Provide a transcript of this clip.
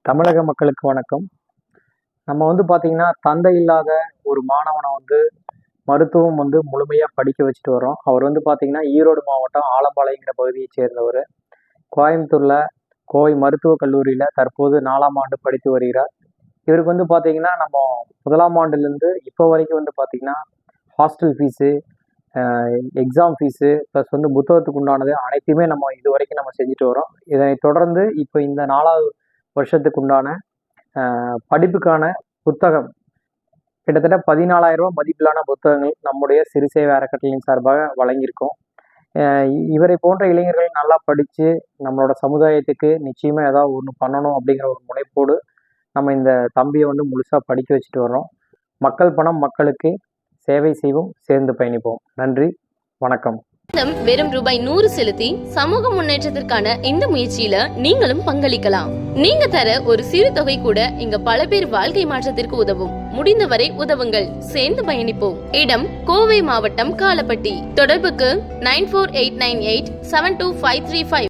தமிழக மக்களுக்கு வணக்கம். நம்ம பார்த்தீங்கன்னா, தந்தை இல்லாத ஒரு மாணவனை மருத்துவம் முழுமையாக படிக்க வச்சுட்டு வரோம். அவர் பார்த்தீங்கன்னா, ஈரோடு மாவட்டம் ஆலம்பாளையங்கிற பகுதியை சேர்ந்தவர். கோயம்புத்தூரில் கோவை மருத்துவக் கல்லூரியில் தற்போது 4ஆம் ஆண்டு படித்து வருகிறார். இவருக்கு பார்த்தீங்கன்னா, நம்ம 1ஆம் ஆண்டுலேருந்து இப்போ வரைக்கும் பார்த்தீங்கன்னா, hostel fees, exam fees plus புத்தகத்துக்கு உண்டானது அனைத்தையுமே நம்ம இது வரைக்கும் நம்ம செஞ்சுட்டு வரோம். இதனை தொடர்ந்து இப்போ இந்த 4வது வருஷத்துக்கு உண்டான படிப்புக்கான புத்தகம் கிட்டத்தட்ட 14,000 ரூபாய் மதிப்பிலான புத்தகங்கள் நம்முடைய சிறுசேவை அறக்கட்டளையின் சார்பாக வழங்கியிருக்கோம். இவரை போன்ற இளைஞர்கள் நல்லா படித்து நம்மளோட சமுதாயத்துக்கு நிச்சயமாக ஏதாவது ஒன்று பண்ணணும் அப்படிங்கிற ஒரு முனைப்போடு நம்ம இந்த தம்பியை முழுசாக படிக்க வச்சுட்டு வர்றோம். மக்கள் பணம் மக்களுக்கு, சேவை செய்வோம், சேர்ந்து பயணிப்போம். நன்றி, வணக்கம். வெறும் ரூபாய் 100 செலுத்தி சமூக முன்னேற்றத்திற்கான இந்த முயற்சியில நீங்களும் பங்களிக்கலாம். நீங்க தர ஒரு சிறு தொகை கூட இங்க பல பேர் வாழ்க்கை மாற்றத்திற்கு உதவும். முடிந்தவரை உதவுங்கள், சேர்ந்து பயணிப்போம். இடம் கோவை மாவட்டம் காலப்பட்டி. தொடர்புக்கு 9489872535.